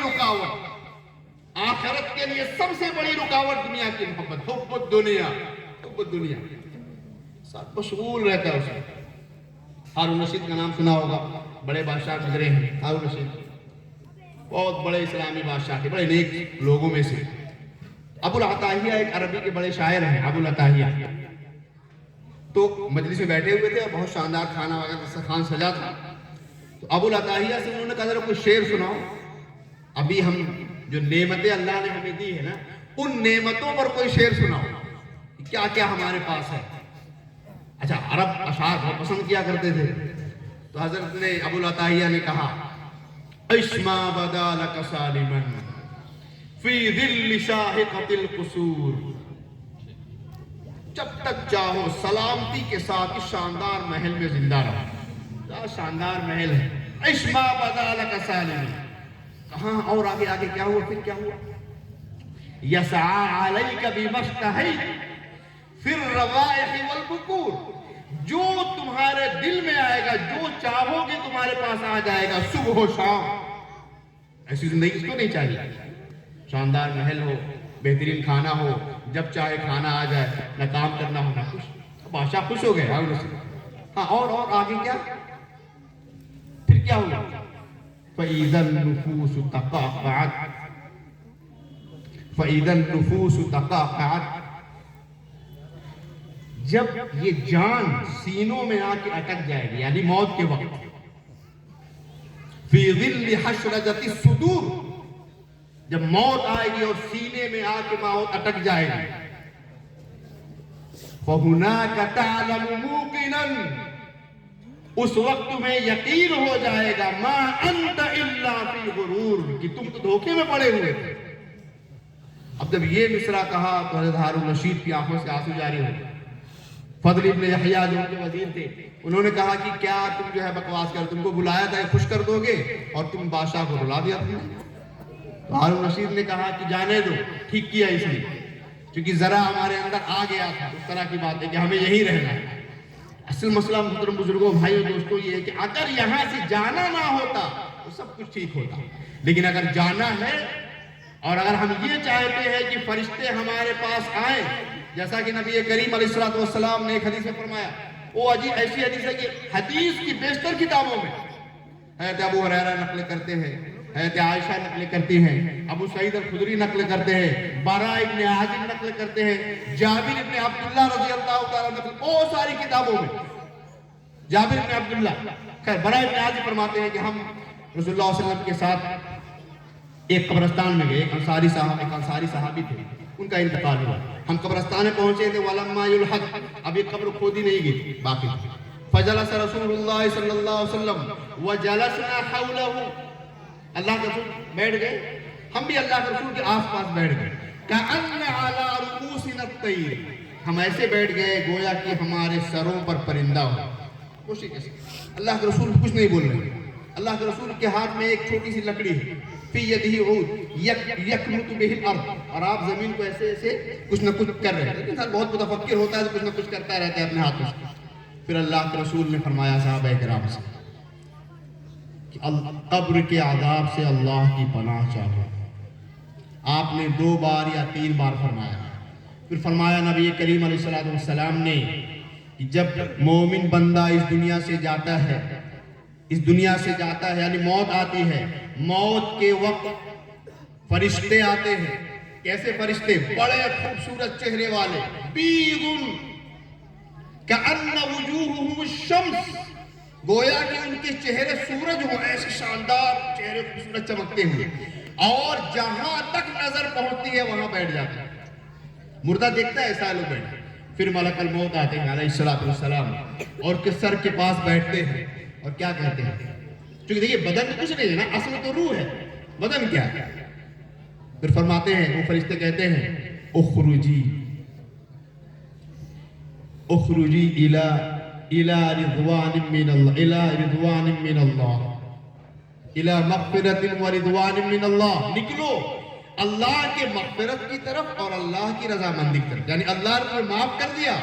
رکاوٹ, آخرت کے لیے سب سے بڑی رکاوٹ دنیا کی محبت, حب الدنیا, حب الدنیا, ساتھ مشغول رہتا ہے اس میں. ہارون رشید کا نام سنا ہوگا, بڑے بادشاہ گزرے ہیں ہارون رشید, بہت بڑے اسلامی بادشاہ تھے, بڑے نیک لوگوں میں سے. ابو العتاہیہ ایک عربی کے بڑے شاعر ہیں, ابو العتاہیہ. تو مجلس میں بیٹھے ہوئے تھے اور بہت شاندار کھانا وغیرہ دسترخوان سجا تھا. تو ابو العتاہیہ سے انہوں نے کہا ذرا کوئی شعر سناؤ, ابھی ہم جو نعمتیں اللہ نے ہمیں دی ہے نا, ان نعمتوں پر کوئی شعر سناؤ, کیا کیا ہمارے پاس ہے. اچھا, عرب اشعار بہت پسند کیا کرتے تھے. تو حضرت نے ابو العتاہیہ نے کہا, عشما بدا لک سالما فی ظل شاہقۃ القصور, جب تک چاہو سلامتی کے ساتھ اس شاندار محل میں زندہ رہو. کیا شاندار محل ہے, عشما بدا لک سالما. کہاں اور آگے آگے کیا ہوا, پھر کیا ہوا, یسعی علیک بما اشتہیت فی الروائح والبکور, جو تمہارے دل میں آئے گا, جو چاہو گے تمہارے پاس آ جائے گا, صبح و شام. ایسی زندگی کس کو نہیں چاہیے, شاندار محل ہو, بہترین کھانا ہو, جب چاہے کھانا آ جائے, نہ کام کرنا ہو نہ کچھ. بادشاہ خوش ہو گئے. ہاں, اور آگے کیا, پھر کیا ہوا, فَإِذَا النُّفُوسُ تَقَاقَعَتْ فَإِذَا النُّفُوسُ تَقَاقَعَتْ, جب یہ جان سینوں میں آ کے اٹک جائے گی, یعنی موت کے وقت. فی ظل حشرجۃ الصدور, جب موت آئے گی اور سینے میں آ کے موت اٹک جائے گی. فَهُنَاكَ تَعْلَمُ مُوقِنًا, اس وقت تمہیں یقین ہو جائے گا, مَا أَنْتَ إِلَّا فِي غُرُورٍ, کہ تم تو دھوکے میں پڑے ہوئے تھے. اب جب یہ مصرع کہا تو حضرت ہارون رشید کی آنکھوں سے آنسو جاری ہو گئے. فضل ابن یحییٰ جو ان کے وزیر تھے, انہوں نے کہا کہ کیا تم جو ہے بکواس کر, تم کو بلایا تھا خوش کر دو گے اور تم بادشاہ کو رلا دیا تم نے. تو ہارون رشید نے کہا کہ جانے دو, ٹھیک کیا اس نے, کیونکہ ذرا ہمارے اندر آ گیا تھا اس طرح کی بات ہے کہ ہمیں یہی رہنا ہے. اصل مسئلہ محترم بزرگوں, بھائیوں, دوستوں, یہ ہے کہ اگر یہاں سے جانا نہ ہوتا تو سب کچھ ٹھیک ہوتا, لیکن اگر جانا ہے اور اگر ہم یہ چاہتے ہیں کہ فرشتے ہمارے پاس آئیں, جیسا کہ نبی کریم علیہ السلام نے ایک حدیث میں فرمایا, وہ ایسی حدیث ہے کہ حدیث کی بیشتر کتابوں میں حضرت ابو ہریرہ نقل کرتے ہیں, حضرت عائشہ نقل کرتی ہیں, ابو سعید الخدری نقل کرتے ہیں, براء ابن عازب نقل کرتے ہیں, جابر ابن عبداللہ رضی اللہ تعالیٰ نقل, بہت ساری کتابوں میں جابر ابن عبداللہ. خیر, براء ابن عازب فرماتے ہیں کہ ہم رسول اللہ صلی اللہ علیہ وسلم کے ساتھ ایک قبرستان میں گئے. ایک انصاری صحابی تھے, ان کا انتقال ہوا. ہم قبرستان میں پہنچے تھے, وَلَمَّا يُلْحَدْ, اب یہ قبر کھودی نہیں گئی باقی. فَجَلَسَ رَسُولُ اللَّهِ صلی اللہ علیہ وسلم وَجَلَسْنَا حَوْلَهُ, اللہ کے رسول بیٹھ گئے, ہم بھی اللہ کے رسول کے آس پاس بیٹھ گئے. كَأَنَّ عَلَىٰ رُؤُوسِنَا الطَّيْرُ, ہم ایسے بیٹھ گئے گویا کہ ہمارے سروں پر پرندہ ہو. خوشی کے ساتھ اللہ کے رسول کچھ نہیں بول رہے. اللہ کے رسول کے ہاتھ میں ایک چھوٹی سی لکڑی ہے, فی یدہ عود یکمت بہ الارض, اور آپ زمین کو ایسے ایسے کچھ نہ کچھ کر رہے ہیں. انسان بہت متفکر ہوتا ہے تو کچھ نہ کچھ کرتا رہتا ہے اپنے ہاتھوں سے. پھر اللہ کے رسول نے فرمایا صحابہ کرام سے کہ قبر کے عذاب سے اللہ کی پناہ چاہو. آپ نے 2 بار یا 3 بار فرمایا. پھر فرمایا نبی کریم علیہ السلام نے کہ جب مومن بندہ اس دنیا سے جاتا ہے, یعنی موت آتی ہے, موت کے وقت فرشتے آتے ہیں. کیسے فرشتے؟ بڑے خوبصورت چہرے والے, بیض کأن وجوہہم الشمس, گویا کہ ان کے چہرے سورج ہوں, ایسے شاندار چہرے خوبصورت چمکتے ہوئے, اور جہاں تک نظر پہنچتی ہے وہاں بیٹھ جاتے ہیں. مردہ دیکھتا ہے ایسا لوگ بیٹھے. پھر ملک الموت آتے ہیں علیہ السلام, اور کے سر کے پاس بیٹھتے ہیں اور کیا کہتے ہیں, چونکہ دیکھیے بدن کچھ نہیں ہے نا, اصل تو روح ہے, بدن کیا ہے. پھر فرماتے ہیں, وہ فرشتے کہتے ہیں, اخرجی الى رضوان من اللہ, الى رضوان من اللہ, الى مغفرت و رضوان من اللہ, نکلو اللہ کے مغفرت کی طرف اور اللہ کی رضامندی کی طرف. یعنی اللہ نے تمہیں معاف کر دیا,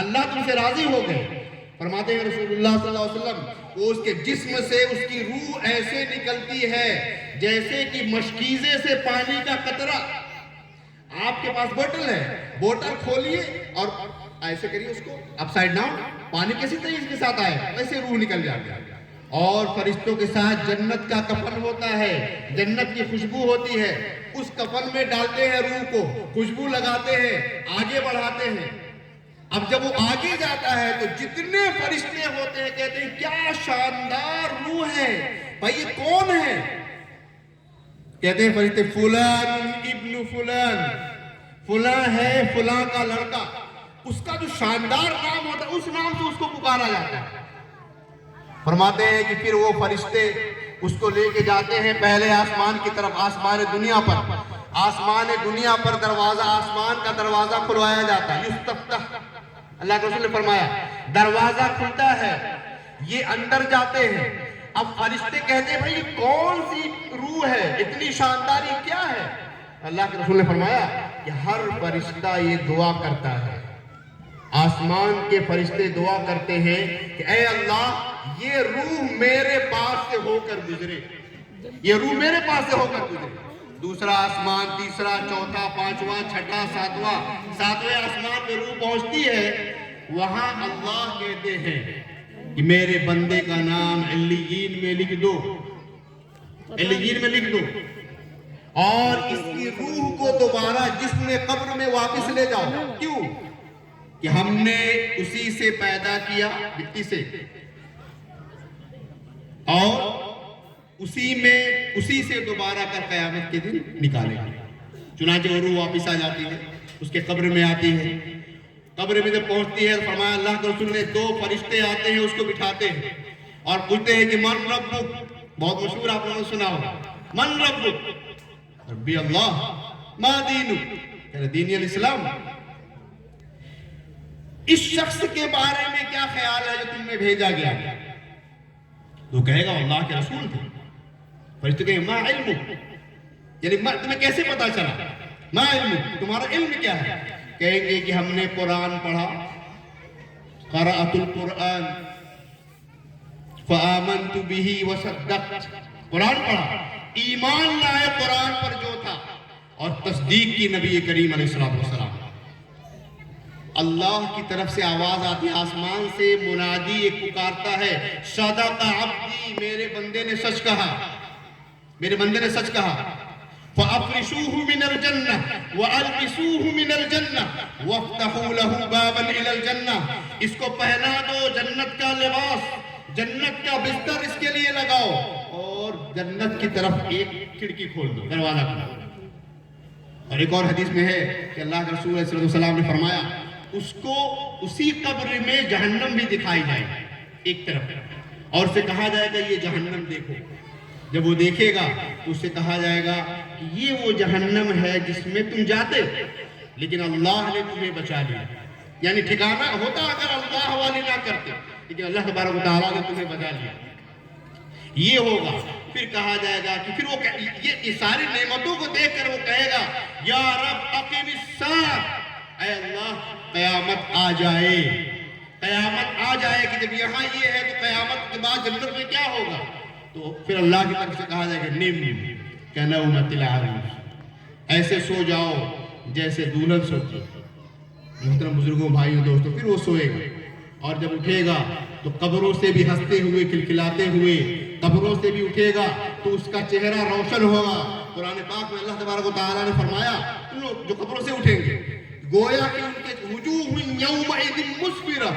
اللہ تم سے راضی ہو گئے. فرماتے ہیں رسول اللہ صلی اللہ علیہ وسلم, وہ اس کے جسم سے اس کی روح ایسے نکلتی ہے جیسے کہ مشکیزے سے پانی کا قطرہ. آپ کے پاس بوتل ہے, بوتل کھولیے اور ایسے کریے اس کو اپ سائڈ ڈاؤن, پانی کیسی طریقے کے ساتھ آئے ویسے روح نکل جاتی ہے. اور فرشتوں کے ساتھ جنت کا کفن ہوتا ہے, جنت کی خوشبو ہوتی ہے, اس کفن میں ڈالتے ہیں روح کو, خوشبو لگاتے ہیں, آگے بڑھاتے ہیں. اب جب وہ آگے جاتا ہے تو جتنے فرشتے ہوتے ہیں کہتے ہیں کیا شاندار روح ہے بھائی, یہ کون ہے؟ کہتے ہیں فرشتے فلان ابن فلان, فلاں ہے فلاں کا لڑکا. اس کا جو شاندار نام ہوتا ہے اس نام سے اس کو پکارا جاتا ہے. فرماتے ہیں کہ پھر وہ فرشتے اس کو لے کے جاتے ہیں پہلے آسمان کی طرف, آسمان دنیا پر. آسمان دنیا پر دروازہ, آسمان کا دروازہ کھلوایا جاتا ہے. یستفتح, اللہ کے رسول نے فرمایا دروازہ کھلتا ہے, یہ اندر جاتے ہیں. اب فرشتے کہتے ہیں بھائی یہ کون سی روح ہے, اتنی شاندار یہ کیا ہے؟ اللہ کے رسول نے فرمایا کہ ہر فرشتہ یہ دعا کرتا ہے. آسمان کے فرشتے دعا کرتے ہیں کہ اے اللہ یہ روح میرے پاس سے ہو کر گزرے, یہ روح میرے پاس سے ہو کر گزرے. دوسرا آسمان, تیسرا, چوتھا, پانچواں, چھٹا, ساتواں, ساتویں آسمان پہ روح پہنچتی ہے. وہاں اللہ کہتے ہیں کہ میرے بندے کا نام علیین میں لکھ دو, علیین میں لکھ دو, اور اس کی روح کو دوبارہ جسم قبر میں واپس لے جاؤ. کیوں؟ کہ ہم نے اسی سے پیدا کیا, مٹی سے, اور اسی سے دوبارہ کر قیامت کے دن نکالے گا. چنانچہ وہ روح واپس آ جاتی ہے, اس کے قبر میں آتی ہے. قبر میں جب پہنچتی ہے فرمایا اللہ کے رسول نے 2 فرشتے آتے ہیں, اس کو بٹھاتے ہیں اور پوچھتے ہیں کہ من ربک, بہت مشہور آپ لوگوں نے سنا ہوگا, من ربک؟ ربی اللہ. ما دینک؟ کہتے دین الاسلام. اس شخص کے بارے میں کیا خیال ہے جو تم میں بھیجا گیا؟ تو کہے گا اللہ کے رسول تھے. فرشتے کہیں ما علمک, یعنی تمہیں کیسے پتا چلا؟ ما علمک, تمہارا علم کیا ہے؟ کہیں گے کہ ہم نے قرآن پڑھا, قرأت القرآن فآمنت به وصدقت, قرآن پڑھا, ایمان لائے قرآن پر جو تھا, اور تصدیق کی نبی کریم علیہ السلام. اللہ کی طرف سے آواز آتی ہے, آسمان سے منادی ایک پکارتا ہے, صدق عبدی, میرے بندے نے سچ کہا, میرے بندے نے سچ کہا. فَأَفْرِشُوهُ مِنَ الْجَنَّةِ وَأَلْبِسُوهُ مِنَ الْجَنَّةِ وَافْتَحُوا لَهُ بَابًا إِلَى الْجَنَّةِ, اس کو پہنا دو جنت کا لباس, جنت کا بستر اس کے لیے لگاؤ, اور جنت کی طرف ایک کھڑکی کھول دو, دروازہ کھول دو. اور ایک اور حدیث میں ہے کہ اللہ کے رسول صلی اللہ علیہ وسلم نے فرمایا اس کو اسی قبر میں جہنم بھی دکھائی جائے گا ایک طرف, اور اسے کہا جائے گا یہ جہنم دیکھو. جب وہ دیکھے گا تو اسے کہا جائے گا کہ یہ وہ جہنم ہے جس میں تم جاتے, لیکن اللہ نے تمہیں بچا لیا. یعنی ٹھکانہ ہوتا اگر اللہ حوالے نہ کرتے, لیکن اللہ تبارک و تعالیٰ نے تمہیں بچا لیا. یہ ہوگا. پھر کہا جائے گا کہ پھر وہ یہ ساری نعمتوں کو دیکھ کر وہ کہے گا یا رب اقیم الساعہ, اے اللہ قیامت آ جائے, قیامت آ جائے. کہ جب یہاں یہ ہے تو قیامت کے بعد جنت میں کیا ہوگا؟ تو پھر اللہ کی طرف سے کہا جائے گا نم کنومۃ العروس, ایسے سو جاؤ جیسے دلہن سوتی. محترم بزرگوں, بھائیوں, دوستوں, پھر وہ سوئے گا, اور جب اٹھے گا تو قبروں سے بھی ہنستے ہوئے, کھلکھلاتے ہوئے قبروں سے بھی اٹھے گا تو اس کا چہرہ روشن ہوگا. قرآن پاک میں اللہ تبارک و تعالیٰ نے فرمایا تم لوگ جو قبروں سے اٹھیں گے گویا کہ ان کے وجوہ یومئذ مسفرہ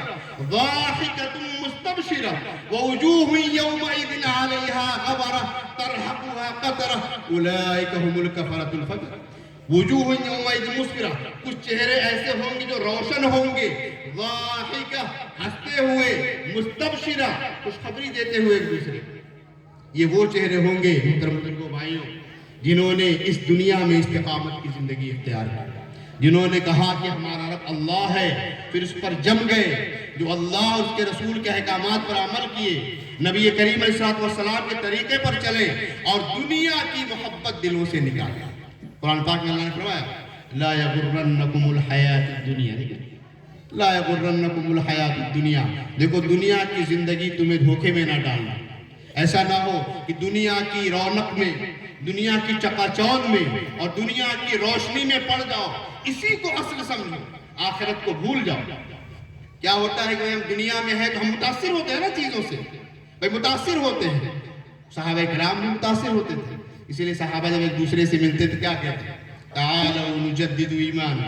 ضاحکۃ مستبشرہ ووجوہ یومئذ علیہا غبرہ ترہقها قترہ اولئک هم الکفرۃ الفجرہ. وجوہ یومئذ مسفرہ, کچھ چہرے ایسے ہوں گے جو روشن ہوں گے, ضاحکہ, ہنستے ہوئے, مستبشرہ, خوشخبری دیتے ہوئے ایک دوسرے. یہ وہ چہرے ہوں گے محترم بزرگوں, بھائیوں, جنہوں نے اس دنیا میں استقامت کی زندگی اختیار کی, جنہوں نے کہا کہ ہمارا رب اللہ ہے, پھر اس پر جم گئے, جو اللہ اور اس کے رسول کے احکامات پر عمل کیے, نبی کریم علیہ السلام کے طریقے پر چلے, اور دنیا کی محبت دلوں سے نکالے. قرآن پاک میں اللہ نے فرمایا لا یغرنکم الحیات الدنیا, لا یغرنکم الحیات الدنیا، دیکھو دنیا کی زندگی تمہیں دھوکے میں نہ ڈالنا، ایسا نہ ہو کہ دنیا کی رونق میں، دنیا کی چکا چوند میں اور دنیا کی روشنی میں پڑ جاؤ، اسی کو اصل سمجھو، آخرت کو بھول جاؤ۔ کیا ہوتا ہے کہ ہم دنیا میں ہیں تو ہم متاثر ہوتے ہیں نا چیزوں سے، بھائی متاثر ہوتے ہیں، صحابہ کرام بھی متاثر ہوتے تھے، اسی لیے صحابہ جب ایک دوسرے سے ملتے تھے کیا کہتے ہیں؟ تعالوا نجدد ایمان،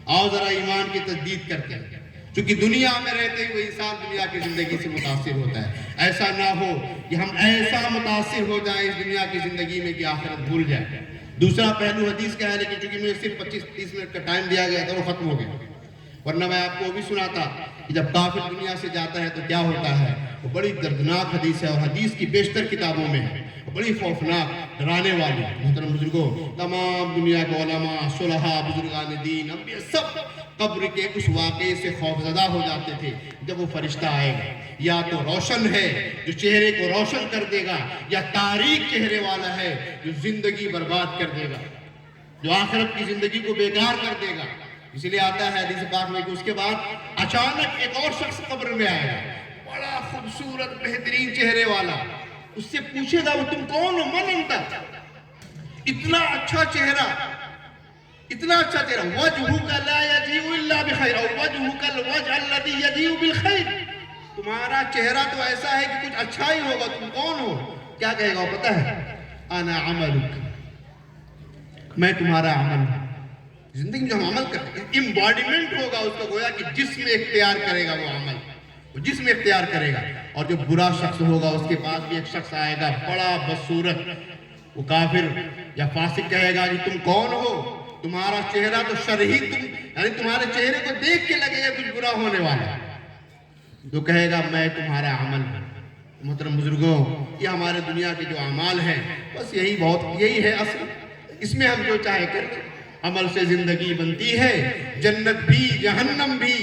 آؤ ذرا ایمان کی تجدید کرتے ہیں، چونکہ دنیا میں رہتے ہوئے انسان دنیا کی زندگی سے متاثر ہوتا ہے، ایسا نہ ہو کہ ہم ایسا متاثر ہو جائیں اس دنیا کی زندگی میں کہ آخرت بھول جائے۔ دوسرا پہلو حدیث کا ہے، لیکن چونکہ مجھے صرف 25-30 منٹ کا ٹائم دیا گیا تھا وہ ختم ہو گیا، ورنہ میں آپ کو وہ بھی سناتا کہ جب کافر دنیا سے جاتا ہے تو کیا ہوتا ہے، وہ بڑی دردناک حدیث ہے اور حدیث کی بیشتر کتابوں میں ہے، بڑی خوفناک ڈرانے والی۔ محترم بزرگوں، تمام دنیا کے علماء، صلحاء، بزرگان دین، انبیاء سب قبر کے اس واقعے سے خوفزدہ ہو جاتے تھے جب وہ فرشتہ آئے گا، یا تو روشن ہے جو چہرے کو روشن کر دے گا، یا تاریک چہرے والا ہے جو زندگی برباد کر دے گا، جو آخرت کی زندگی کو بیکار کر دے گا۔ اسی لیے آتا ہے حدیث پاک میں کہ اس کے بعد اچانک ایک اور شخص قبر میں آئے گا، بڑا خوبصورت بہترین چہرے والا، اس سے پوچھے گا وہ تم کون ہو، من انت، اتنا اچھا چہرہ، اتنا اچھا چہرہ، وجہک لا یجیء الا بخیر، اور وجہک الوجہ الذی یجیء بالخیر، تمہارا چہرہ تو ایسا ہے کہ کچھ اچھا ہی ہوگا، تم کون ہو؟ کیا کہے گا وہ پتہ ہے؟ انا عملک، میں تمہارا عمل ہوں۔ زندگی میں جو ہم عمل کرتے ہیں امباڈیمنٹ ہوگا اس کا، گویا کہ جسم اختیار کرے گا وہ عمل، وہ جسم اختیار کرے گا۔ اور جو برا شخص ہوگا اس کے پاس بھی ایک شخص آئے گا بڑا بدصورت، وہ کافر یا فاسق کہے گا کہ تم کون ہو، تمہارا چہرہ تو شرحی، یعنی تمہارے چہرے کو دیکھ کے لگے گا کچھ برا ہونے والا، تو کہے گا میں تمہارا عمل ہوں۔ محترم بزرگوں، یہ ہمارے دنیا کے جو اعمال ہیں بس یہی ہے اصل، اس میں ہم جو چاہے کریں، عمل سے زندگی بنتی ہے، جنت بھی جہنم بھی،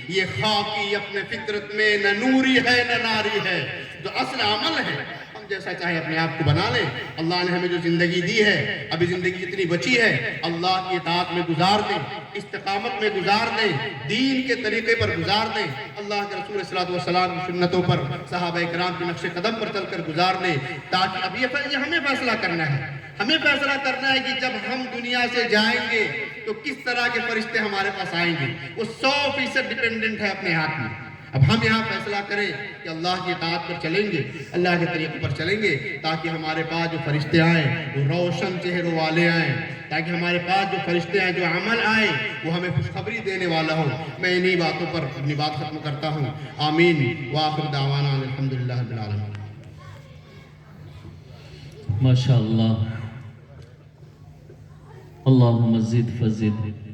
یہ خاکی اپنے فطرت میں نہ نوری ہے نہ ناری ہے، جو اصل عمل ہے ہم جیسا چاہے اپنے آپ کو بنا لیں۔ اللہ نے ہمیں جو زندگی دی ہے، ابھی زندگی جتنی بچی ہے اللہ کی اطاعت میں گزار دیں، استقامت میں گزار دیں، دین کے طریقے پر گزار دیں، اللہ کے رسول صلی اللہ علیہ وسلم کی سنتوں پر، صحابہ کرام کے نقش قدم پر چل کر گزار دیں، تاکہ اب یہ ہمیں فیصلہ کرنا ہے، ہمیں فیصلہ کرنا ہے کہ جب ہم دنیا سے جائیں گے تو کس طرح کے فرشتے ہمارے پاس آئیں گے، وہ 100% ڈیپینڈنٹ ہے اپنے ہاتھ میں۔ اب ہم یہاں فیصلہ کریں کہ اللہ کی اطاعت پر چلیں گے، اللہ کے طریقے پر چلیں گے، تاکہ ہمارے پاس جو فرشتے آئیں وہ روشن چہروں والے آئیں، تاکہ ہمارے پاس جو فرشتے آئیں، جو عمل آئیں وہ ہمیں خوشخبری دینے والا ہو۔ میں انہی باتوں پر اپنی بات ختم کرتا ہوں، آمین، وآخر دعوانا الحمدللہ رب العالمین۔ ماشاءاللہ، اللہم زد فزد۔